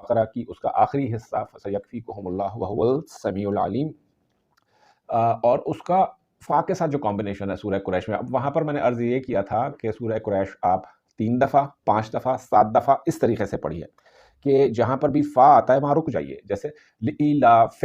بقرہ کی اس کا آخری حصہ فسیکفیکہم اللہ وہو السمیع العلیم، اور اس کا فا کے ساتھ جو کمبینیشن ہے سورہ قریش میں. اب وہاں پر میں نے عرض یہ کیا تھا کہ سورہ قریش آپ 3 دفعہ، 5 دفعہ، 7 دفعہ اس طریقے سے پڑھیے کہ جہاں پر بھی فا آتا ہے وہاں رک جائیے. جیسے لإلاف،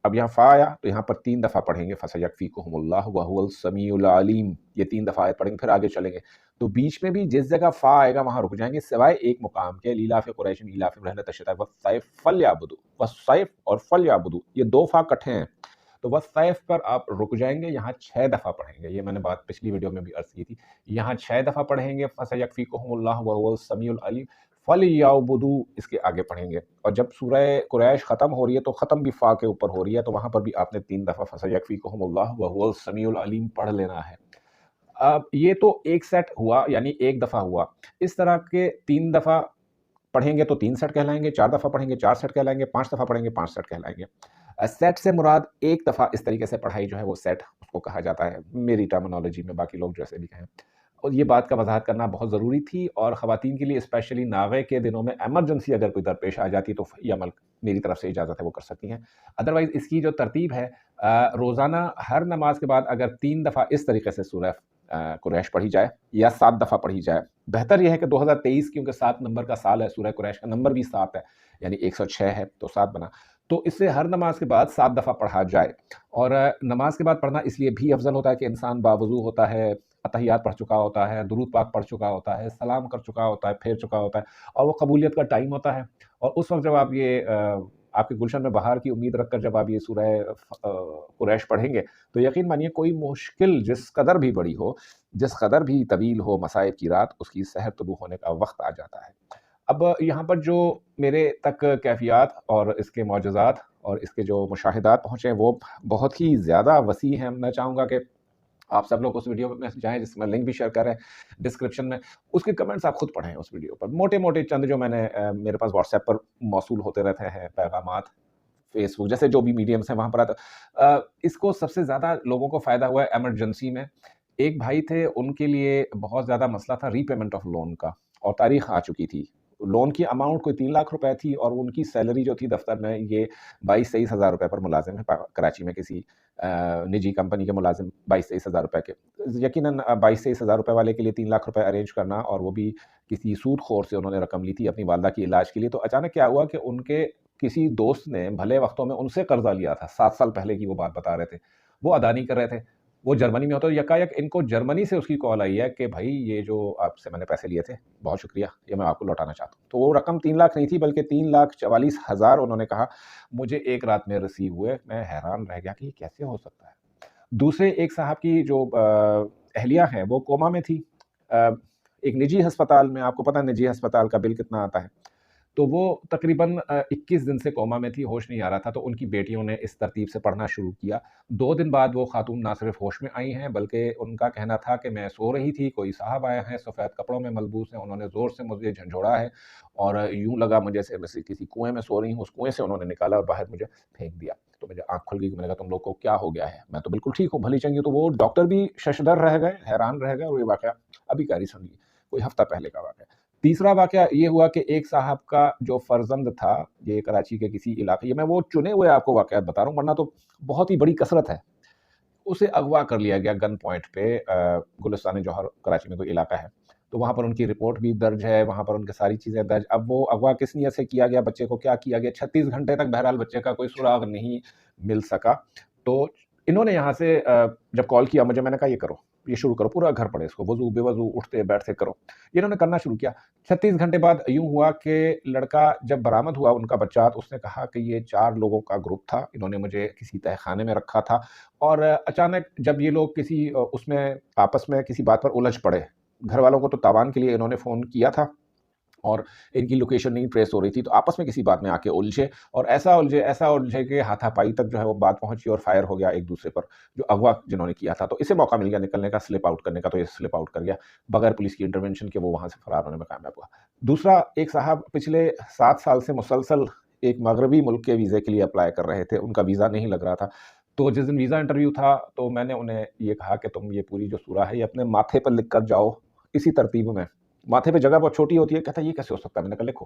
اب یہاں فا آیا تو یہاں پر 3 دفعہ پڑھیں گے فسیکفیکہم اللہ وہو السمیع العلیم، یہ 3 دفعہ آیت پڑھیں گے، پھر آگے چلیں گے تو بیچ میں بھی جس جگہ فا آئے گا وہاں رک جائیں گے، سوائے ایک مقام کے لإلاف قریش إیلافہم رحلۃ الشتاء والصیف فلیعبدوا. والصیف اور فلیعبدوا یہ 2 فا کٹھے ہیں تو والصیف پر آپ رک جائیں گے، یہاں 6 دفعہ پڑھیں گے. یہ میں نے بات پچھلی ویڈیو میں بھی عرض کی تھی. یہاں 6 دفعہ پڑھیں گے فسیکفیکہم اللہ وہو السمیع العلیم، فلیعبدوا اس کے آگے پڑھیں گے. اور جب سورہ قریش ختم ہو رہی ہے تو ختم بھی فا کے اوپر ہو رہی ہے تو وہاں پر بھی آپ نے 3 دفعہ فسیکفیکہم اللہ وہو السمیع العلیم پڑھ لینا ہے. اب یہ تو ایک سیٹ ہوا، یعنی ایک دفعہ ہوا. اس طرح کے 3 دفعہ پڑھیں گے تو 3 سیٹ کہلائیں گے، 4 دفعہ پڑھیں گے 4 سیٹ کہلائیں گے، 5 دفعہ پڑھیں گے 5 سیٹ کہلائیں گے. سیٹ سے مراد ایک دفعہ اس طریقے سے پڑھائی جو ہے وہ سیٹ اس کو کہا جاتا ہے میری ٹرمنالوجی میں، باقی لوگ جیسے بھی کہیں. اور یہ بات کا وضاحت کرنا بہت ضروری تھی، اور خواتین کے لیے اسپیشلی ناغے کے دنوں میں ایمرجنسی اگر کوئی درپیش آ جاتی تو یہ عمل میری طرف سے اجازت ہے وہ کر سکتی ہیں. ادروائز اس کی جو ترتیب ہے روزانہ ہر نماز کے بعد اگر 3 دفعہ اس طریقے سے سورہ قریش پڑھی جائے یا 7 دفعہ پڑھی جائے. بہتر یہ ہے کہ 2023 کیونکہ 7 نمبر کا سال ہے، سورہ قریش کا نمبر بھی 7 ہے، یعنی 106 ہے تو 7 بنا، تو اس سے ہر نماز کے بعد 7 دفعہ پڑھا جائے. اور نماز کے بعد پڑھنا اس لیے بھی افضل ہوتا ہے کہ انسان باوضو ہوتا ہے، اتحیات پڑھ چکا ہوتا ہے، درود پاک پڑھ چکا ہوتا ہے، سلام کر چکا ہوتا ہے، پھیر چکا ہوتا ہے، اور وہ قبولیت کا ٹائم ہوتا ہے. اور اس وقت جب آپ یہ آپ کے گلشن میں بہار کی امید رکھ کر جب آپ یہ سورہ قریش پڑھیں گے تو یقین مانیے کوئی مشکل جس قدر بھی بڑی ہو، جس قدر بھی طویل ہو مصائب کی رات، اس کی سحر طلوع ہونے کا وقت آ جاتا ہے. اب یہاں پر جو میرے تک کیفیات اور اس کے معجزات اور اس کے جو مشاہدات پہنچے ہیں وہ بہت ہی زیادہ وسیع ہیں. میں چاہوں گا کہ آپ سب لوگ اس ویڈیو میں جائیں جس میں لنک بھی شیئر کر رہے ہیں ڈسکرپشن میں، اس کے کمنٹس آپ خود پڑھیں اس ویڈیو پر. موٹے موٹے چند جو میں نے میرے پاس واٹس ایپ پر موصول ہوتے رہتے ہیں پیغامات، فیس بک جیسے جو بھی میڈیمس ہیں وہاں پر آتا. اس کو سب سے زیادہ لوگوں کو فائدہ ہوا ہے ایمرجنسی میں. ایک بھائی تھے، ان کے لیے بہت زیادہ مسئلہ تھا ری پیمنٹ آف لون کا، اور تاریخ آ چکی تھی. لون کی اماؤنٹ کوئی 3 لاکھ روپے تھی، اور ان کی سیلری جو تھی دفتر میں، یہ 22-23 ہزار روپے پر ملازم ہے کراچی میں کسی نجی کمپنی کے ملازم 22-23 ہزار روپے کے. یقیناً 22-23 ہزار روپے والے کے لیے 3 لاکھ روپے ارینج کرنا، اور وہ بھی کسی سود خور سے انہوں نے رقم لی تھی اپنی والدہ کی علاج کے لیے. تو اچانک کیا ہوا کہ ان کے کسی دوست نے بھلے وقتوں میں ان سے قرضہ لیا تھا، 7 سال پہلے کی وہ بات بتا رہے تھے، وہ ادا نہیں کر رہے تھے. وہ جرمنی میں ہوتا ہے، یکایک ان کو جرمنی سے اس کی کال آئی ہے کہ بھائی یہ جو آپ سے میں نے پیسے لیے تھے بہت شکریہ، یہ میں آپ کو لوٹانا چاہتا ہوں. تو وہ رقم 3 لاکھ نہیں تھی بلکہ 3,44,000 انہوں نے کہا مجھے ایک رات میں ریسیو ہوئے. میں حیران رہ گیا کہ یہ کیسے ہو سکتا ہے. دوسرے ایک صاحب کی جو اہلیہ ہیں وہ کوما میں تھی ایک نجی ہسپتال میں. آپ کو پتہ نجی ہسپتال کا بل کتنا آتا ہے. تو وہ تقریباً 21 دن سے کوما میں تھی، ہوش نہیں آ رہا تھا. تو ان کی بیٹیوں نے اس ترتیب سے پڑھنا شروع کیا. 2 دن بعد وہ خاتون نہ صرف ہوش میں آئی ہیں بلکہ ان کا کہنا تھا کہ میں سو رہی تھی، کوئی صاحب آئے ہیں سفید کپڑوں میں ملبوس ہیں، انہوں نے زور سے مجھے جھنجھوڑا ہے اور یوں لگا مجھے سے کسی کنویں میں سو رہی ہوں. اس کنویں سے انہوں نے نکالا اور باہر مجھے پھینک دیا. تو مجھے آنکھ کھل گئی کہ میں نے کہا تم لوگ کو کیا ہو گیا ہے؟ میں تو بالکل ٹھیک ہوں، بھلی چنگی. تو وہ ڈاکٹر بھی ششدر رہ گئے، حیران رہ گئے. اور یہ واقعہ ابھی کا ریسنٹلی کوئی ہفتہ پہلے کا واقعہ. تیسرا واقعہ یہ ہوا کہ ایک صاحب کا جو فرزند تھا، یہ کراچی کے کسی علاقے، یہ میں وہ چنے ہوئے آپ کو واقعات بتا رہا ہوں ورنہ تو بہت ہی بڑی کثرت ہے. اسے اغوا کر لیا گیا گن پوائنٹ پہ. گلستان جوہر کراچی میں کوئی علاقہ ہے، تو وہاں پر ان کی رپورٹ بھی درج ہے، وہاں پر ان کے ساری چیزیں درج. اب وہ اغوا کس نیت سے کیا گیا، بچے کو کیا کیا گیا، 36 گھنٹے تک بہرحال بچے کا کوئی سراغ نہیں مل سکا. تو انہوں نے یہاں سے جب کال کیا مجھے، میں نے کہا یہ کرو، یہ شروع کرو، پورا گھر پڑے اس کو، وضو بے وضو اٹھتے بیٹھتے کرو. یہ انہوں نے کرنا شروع کیا. 36 گھنٹے بعد یوں ہوا کہ لڑکا جب برآمد ہوا ان کا بچہ، تو اس نے کہا کہ یہ 4 لوگوں کا گروپ تھا، انہوں نے مجھے کسی تہہ خانے میں رکھا تھا، اور اچانک جب یہ لوگ کسی اس میں آپس میں کسی بات پر الجھ پڑے، گھر والوں کو تو تاوان کے لیے انہوں نے فون کیا تھا اور ان کی لوکیشن نہیں ٹریس ہو رہی تھی، تو آپس میں کسی بات میں آ کے الجھے، اور ایسا الجھے کہ ہاتھا پائی تک جو ہے وہ بات پہنچی اور فائر ہو گیا ایک دوسرے پر، جو اغوا جنہوں نے کیا تھا. تو اسے موقع مل گیا نکلنے کا، سلپ آؤٹ کرنے کا، تو یہ سلپ آؤٹ کر گیا بغیر پولیس کی انٹرونشن کے. وہ وہاں سے فرار ہونے میں کامیاب ہوا. دوسرا ایک صاحب پچھلے 7 سال سے مسلسل ایک مغربی ملک کے ویزے کے لیے اپلائی کر رہے تھے، ان کا ویزا نہیں لگ رہا تھا. تو جس دن ویزا انٹرویو تھا تو میں نے انہیں یہ کہا کہ تم یہ پوری جو سورہ ہے یہ اپنے ماتھے پر لکھ کر جاؤ، اسی ترتیب میں. ماتھے پہ جگہ بہت چھوٹی ہوتی ہے. کہتا ہے یہ کیسے ہو سکتا ہے؟ میں نے کہا لکھو.